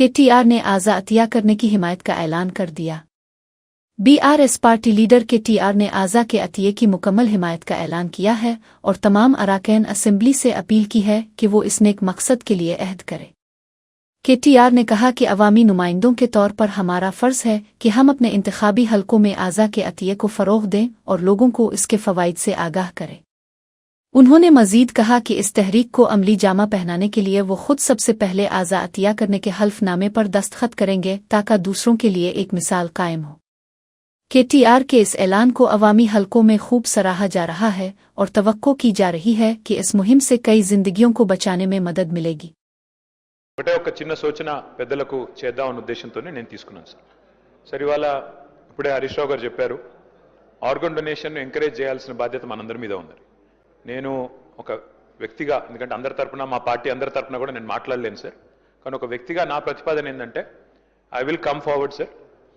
KTR ने आज़ा अतिया करने की हिमायत का ऐलान कर दिया। बीआरएस पार्टी लीडर केटीआर ने आज़ा के अतिये की मुकम्मल हिमायत का ऐलान किया है और तमाम अराकान असेंबली से अपील की है कि वो इस नेक मकसद के लिए अहद करें। केटीआर ने कहा कि अवामी नुमाइंदों के तौर पर हमारा फ़र्ज़ है कि हम अपने इंतखाबी हलकों में आज़ा के अतिये को फ़रोग़ दें और लोगों को इसके फ़वाइद से आगाह करें। उन्होंने मज़ीद कहा कि इस तहरीक को अमली जामा पहनाने के लिए वो खुद सबसे पहले आज़ा अतिया करने के हल्फनामे पर दस्तखत करेंगे ताकि दूसरों के लिए एक मिसाल कायम हो। केटीआर के इस ऐलान को अवामी हलकों में खूब सराहा जा रहा है और तवक्को की जा रही है कि इस मुहिम से कई जिंदगियों को बचाने में मदद मिलेगी। ఒకటే ఒక చిన్న సూచన పెద్దలకు చేద్దామన్న ఉద్దేశంతోనే నేను తీసుకున్నాను సార్. సర్ ఇవాళ ఇప్పుడే హరీష్ రావు గారు చెప్పారు, ఆర్గన్ డొనేషన్ ఎంకరేజ్ చేయాల్సిన బాధ్యత మనందరి మీద ఉంది. నేను ఒక వ్యక్తిగా, ఎందుకంటే అందరి తరపున మా పార్టీ అందరి తరపున కూడా నేను మాట్లాడలేను సార్, కానీ ఒక వ్యక్తిగా నా ప్రతిపాదన ఏంటంటే I will come forward sir.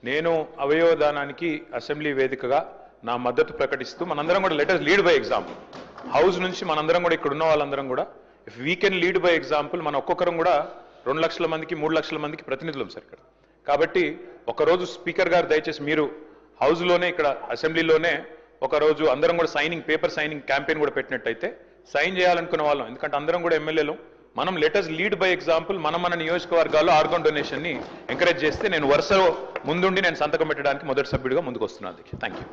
నేను అవయవదానానికి అసెంబ్లీ వేదికగా నా మద్దతు ప్రకటిస్తూ మనందరం కూడా let us lead by example. House నుంచి మనందరం కూడా ఇక్కడ ఉన్న వాళ్ళందరం కూడా if we can lead by example, మన ఒక్కొక్కరం కూడా 2 లక్షల మందికి 3 లక్షల మందికి ప్రతినిధులం సార్ ఇక్కడ. కాబట్టి ఒకరోజు స్పీకర్ గారు దయచేసి మీరు హౌస్లోనే ఇక్కడ అసెంబ్లీలోనే ఒకరోజు అందరం కూడా పేపర్ సైనింగ్ క్యాంపెయిన్ కూడా పెట్టినట్టయితే సైన్ చేయాలనుకున్న వాళ్ళం, ఎందుకంటే అందరం కూడా ఎమ్మెల్యేలు, మనం let us lead by example. మన నియోజకవర్గాల్లో ఆర్గన్ డొనేషన్ ని ఎంకరేజ్ చేస్తే నేను వరుసలో ముందుండి నేను సంతకం పెట్టడానికి మొదటి సభ్యుడిగా ముందుకు వస్తున్నాను. Thank you.